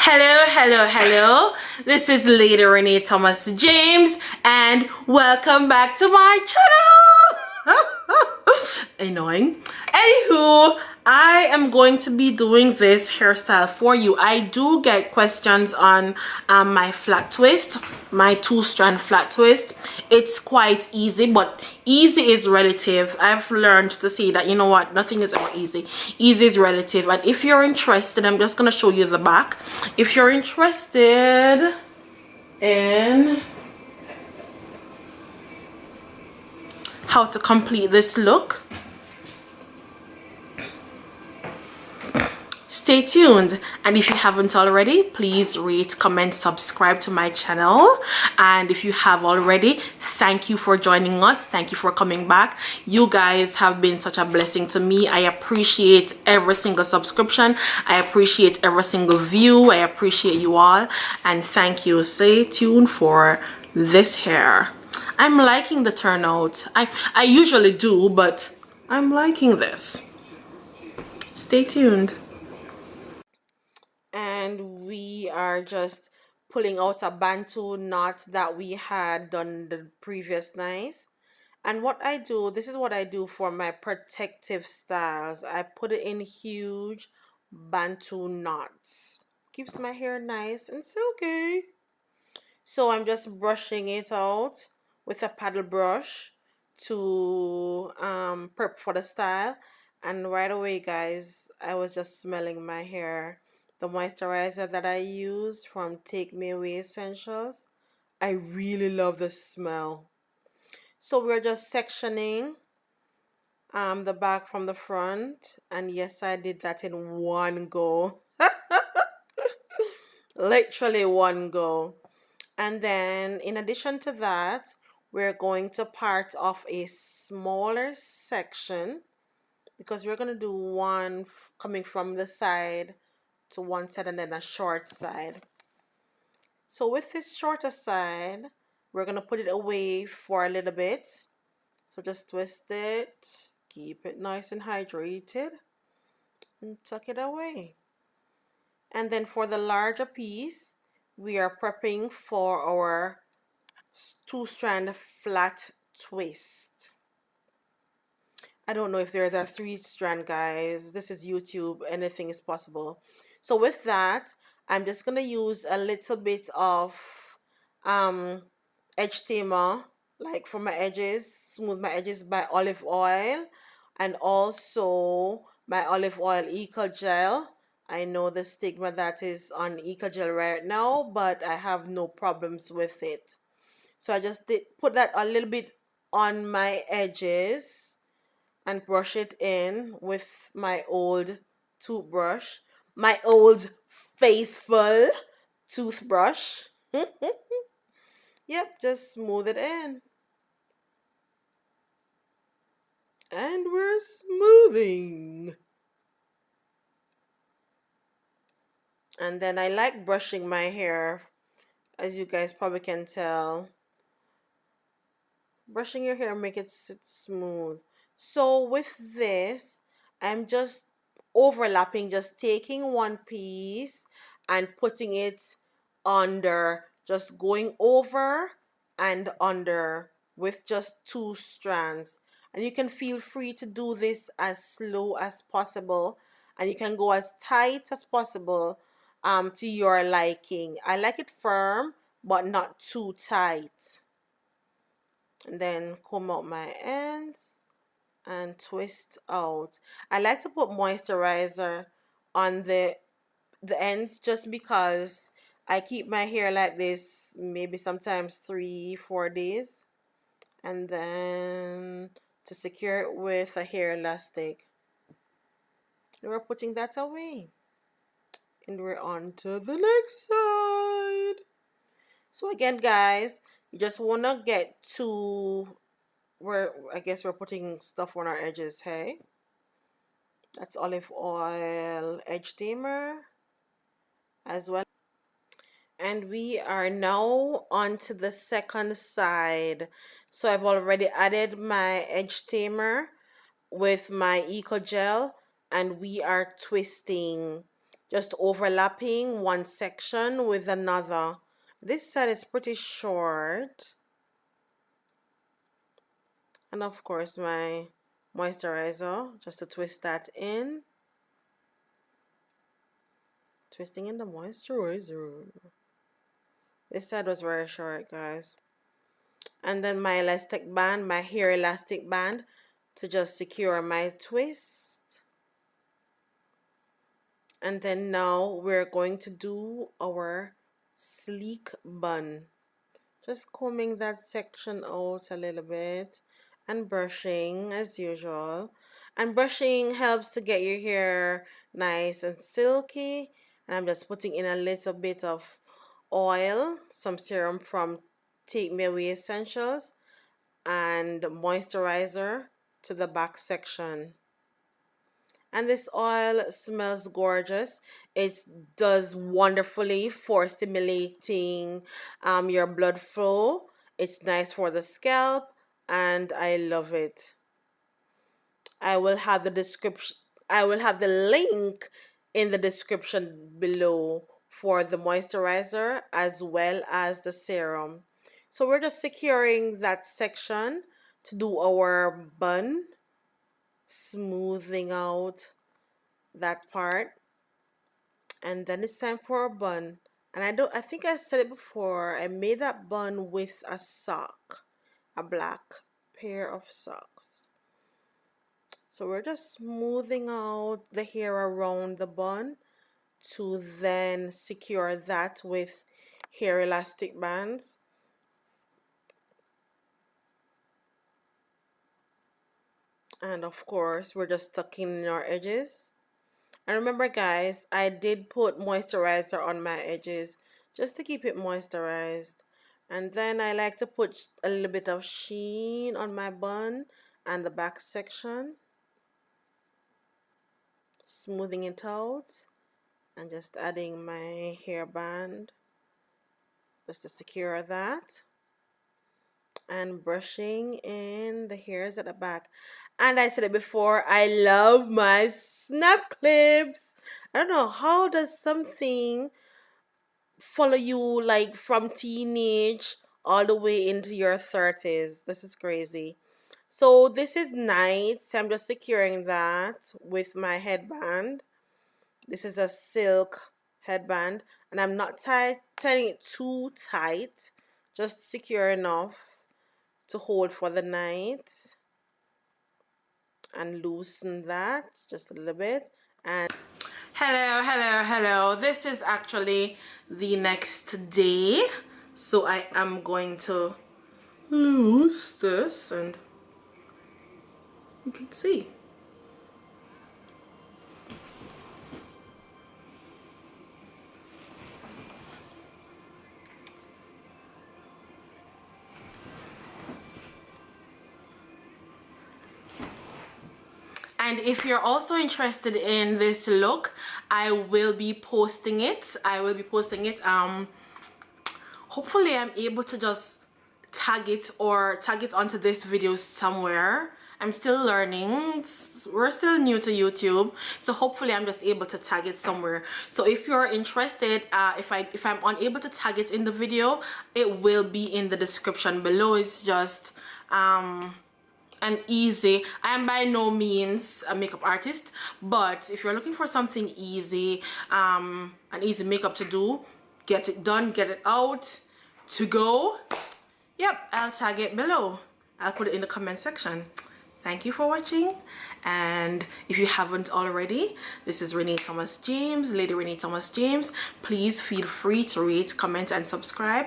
Hello. This is Lady.RenaeThomas-James, and welcome back to my channel. Annoying. Anywho, I am going to be doing this hairstyle for you. I do get questions on my flat twist, my 2-strand flat twist. It's quite easy, but easy is relative. I've learned to see that, you know what, nothing is ever easy. Easy is relative. And if you're interested, I'm just going to show you the back. If you're interested in how to complete this look, stay tuned. And if you haven't already, please rate, comment, subscribe to my channel. And if you have already, thank you for joining us. Thank you for coming back. You guys have been such a blessing to me. I appreciate every single subscription. I appreciate every single view. I appreciate you all, and thank you. Stay tuned for this hair. I'm liking the turnout. I usually do, but I'm liking this. Stay tuned. And we are just pulling out a bantu knot that we had done the previous night. And what I do, this is what I do for my protective styles. I put it in huge bantu knots. Keeps my hair nice and silky. So I'm just brushing it out with a paddle brush to prep for the style. And right away, guys, I was just smelling my hair. The moisturizer that I use from tmaessentials, I really love the smell. So we're just sectioning the back from the front, and yes, I did that in one go. Literally one go. And then in addition to that, we're going to part off a smaller section, because we're going to do one coming from the side to one side and then a short side. So with this shorter side, we're going to put it away for a little bit. So just twist it, keep it nice and hydrated, and tuck it away. And then for the larger piece, we are prepping for our 2-strand flat twist. I don't know if there's a 3-strand, guys. This is YouTube. Anything is possible. So with that, I'm just going to use a little bit of edge tamer, like for my edges, smooth my edges by olive oil, and also my olive oil eco gel. I know the stigma that is on eco gel right now, but I have no problems with it. So I just did put that a little bit on my edges and brush it in with my old toothbrush, my old faithful toothbrush. Yep, just smooth it in. And we're smoothing. And then I like brushing my hair, as you guys probably can tell. Brushing your hair make it sit smooth. So with this, I'm just overlapping, just taking one piece and putting it under, just going over and under with just 2 strands. And you can feel free to do this as slow as possible, and you can go as tight as possible to your liking. I like it firm but not too tight. And then comb out my ends and twist out. I like to put moisturizer on the ends, just because I keep my hair like this maybe sometimes 3-4 days, and then to secure it with a hair elastic. And we're putting that away, and we're on to the next side. So again, guys, you just want to get to where I guess we're putting stuff on our edges. Hey, that's olive oil edge tamer as well. And we are now on to the second side. So I've already added my edge tamer with my eco gel, and we are twisting. just overlapping one section with another. This side is pretty short. And of course my moisturizer, just to twist that in. Twisting in the moisturizer. This side was very short, guys. And then my elastic band, my hair elastic band, to just secure my twist. And then now we're going to do our sleek bun. Just combing that section out a little bit and brushing as usual. And brushing helps to get your hair nice and silky. And I'm just putting in a little bit of oil, some serum from tmaessentials, and moisturizer to the back section. And this oil smells gorgeous. It does wonderfully for stimulating your blood flow. It's nice for the scalp, and I love it. I will have the description. I will have the link in the description below for the moisturizer as well as the serum. So we're just securing that section to do our bun, smoothing out that part, and then it's time for a bun. And I think I said it before, I made that bun with a sock, a black pair of socks. So we're just smoothing out the hair around the bun to then secure that with hair elastic bands. And of course we're just tucking in our edges. And remember guys, I did put moisturizer on my edges just to keep it moisturized. And then I like to put a little bit of sheen on my bun and the back section. Smoothing it out and just adding my hairband just to secure that. And brushing in the hairs at the back. And I said it before, I love my snap clips. I don't know, how does something follow you like from teenage all the way into your 30s? This is crazy. So this is night, so I'm just securing that with my headband. This is a silk headband, and I'm not tying it too tight, just secure enough to hold for the night, and loosen that just a little bit. And hello, this is actually the next day, so I am going to loose this, and you can see. And if you're also interested in this look, I will be posting it. Hopefully I'm able to just tag it onto this video somewhere. I'm still learning. We're still new to YouTube, so hopefully I'm just able to tag it somewhere. So if you're interested, if I'm unable to tag it in the video, it will be in the description below. It's just and easy. I am by no means a makeup artist, but if you're looking for something easy, an easy makeup to do, get it done, get it out to go, yep, I'll tag it below. I'll put it in the comment section. Thank you for watching, and if you haven't already, this is Renee Thomas James, Lady Renee Thomas James. Please feel free to rate, comment, and subscribe.